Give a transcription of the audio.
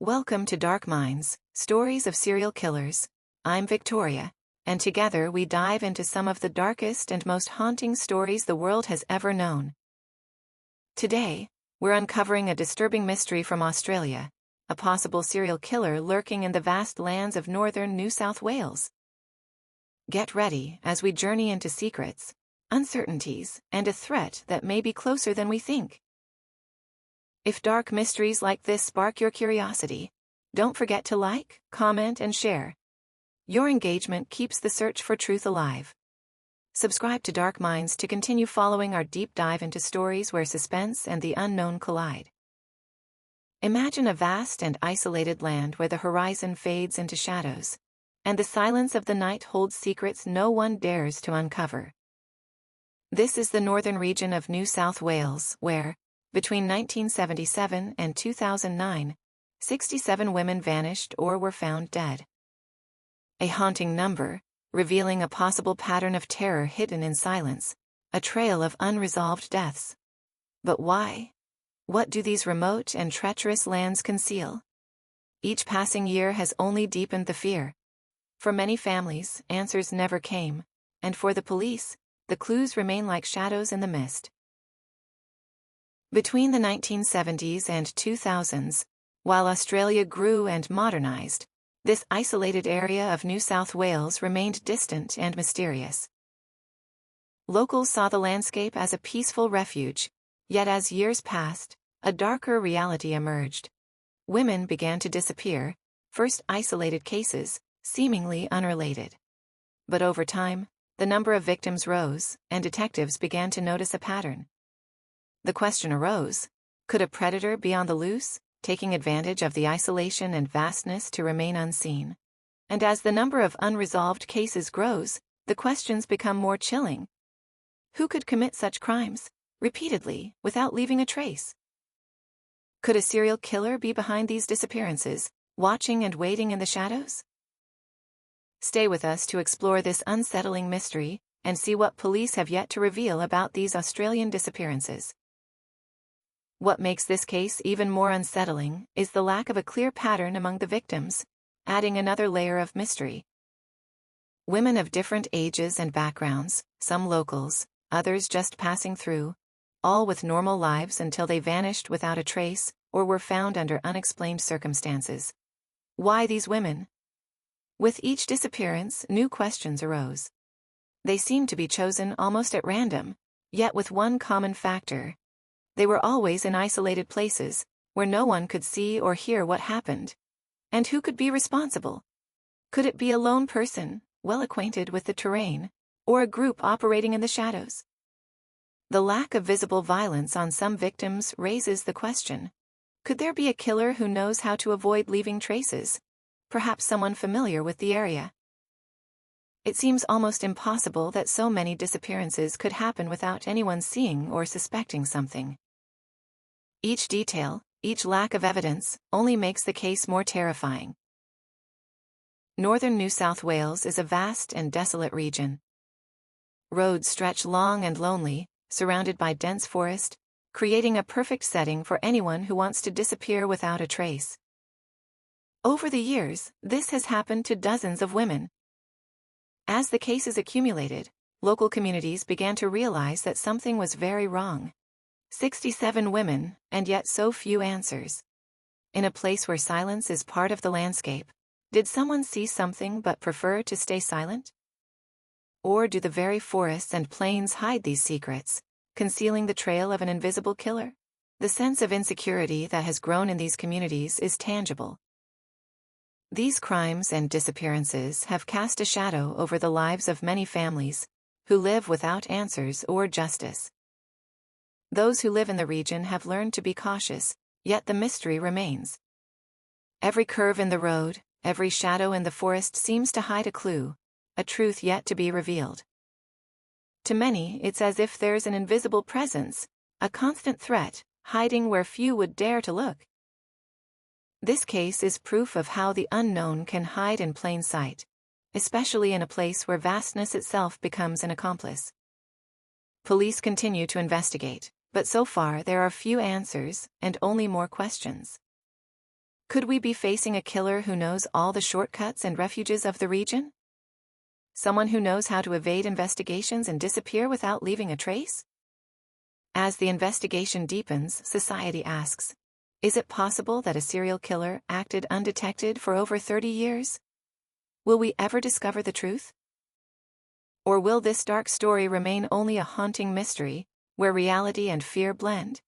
Welcome to Dark Minds, Stories of Serial Killers. I'm Victoria, and together we dive into some of the darkest and most haunting stories the world has ever known. Today, we're uncovering a disturbing mystery from Australia, a possible serial killer lurking in the vast lands of northern New South Wales. Get ready as we journey into secrets, uncertainties, and a threat that may be closer than we think. If dark mysteries like this spark your curiosity, don't forget to like, comment, and share. Your engagement keeps the search for truth alive. Subscribe to Dark Minds to continue following our deep dive into stories where suspense and the unknown collide. Imagine a vast and isolated land where the horizon fades into shadows, and the silence of the night holds secrets no one dares to uncover. This is the northern region of New South Wales, where, between 1977 and 2009, 67 women vanished or were found dead. A haunting number, revealing a possible pattern of terror hidden in silence, a trail of unresolved deaths. But why? What do these remote and treacherous lands conceal? Each passing year has only deepened the fear. For many families, answers never came, and for the police, the clues remain like shadows in the mist. Between the 1970s and 2000s, while Australia grew and modernized, this isolated area of New South Wales remained distant and mysterious. Locals saw the landscape as a peaceful refuge, yet as years passed, a darker reality emerged. Women began to disappear, first isolated cases, seemingly unrelated. But over time, the number of victims rose, and detectives began to notice a pattern. The question arose, could a predator be on the loose, taking advantage of the isolation and vastness to remain unseen? And as the number of unresolved cases grows, the questions become more chilling. Who could commit such crimes, repeatedly, without leaving a trace? Could a serial killer be behind these disappearances, watching and waiting in the shadows? Stay with us to explore this unsettling mystery and see what police have yet to reveal about these Australian disappearances. What makes this case even more unsettling is the lack of a clear pattern among the victims, adding another layer of mystery. Women of different ages and backgrounds, some locals, others just passing through, all with normal lives until they vanished without a trace or were found under unexplained circumstances. Why these women? With each disappearance, new questions arose. They seemed to be chosen almost at random, yet with one common factor. They were always in isolated places, where no one could see or hear what happened. And who could be responsible? Could it be a lone person, well acquainted with the terrain, or a group operating in the shadows? The lack of visible violence on some victims raises the question. Could there be a killer who knows how to avoid leaving traces? Perhaps someone familiar with the area. It seems almost impossible that so many disappearances could happen without anyone seeing or suspecting something. Each detail, each lack of evidence, only makes the case more terrifying. Northern New South Wales is a vast and desolate region. Roads stretch long and lonely, surrounded by dense forest, creating a perfect setting for anyone who wants to disappear without a trace. Over the years, this has happened to dozens of women. As the cases accumulated, local communities began to realize that something was very wrong. 67 women, and yet so few answers. In a place where silence is part of the landscape, did someone see something but prefer to stay silent? Or do the very forests and plains hide these secrets, concealing the trail of an invisible killer? The sense of insecurity that has grown in these communities is tangible. These crimes and disappearances have cast a shadow over the lives of many families, who live without answers or justice. Those who live in the region have learned to be cautious, yet the mystery remains. Every curve in the road, every shadow in the forest seems to hide a clue, a truth yet to be revealed. To many, it's as if there's an invisible presence, a constant threat, hiding where few would dare to look. This case is proof of how the unknown can hide in plain sight, especially in a place where vastness itself becomes an accomplice. Police continue to investigate, but so far there are few answers and only more questions. Could we be facing a killer who knows all the shortcuts and refuges of the region? Someone who knows how to evade investigations and disappear without leaving a trace? As the investigation deepens, society asks, is it possible that a serial killer acted undetected for over 30 years? Will we ever discover the truth? Or will this dark story remain only a haunting mystery, where reality and fear blend?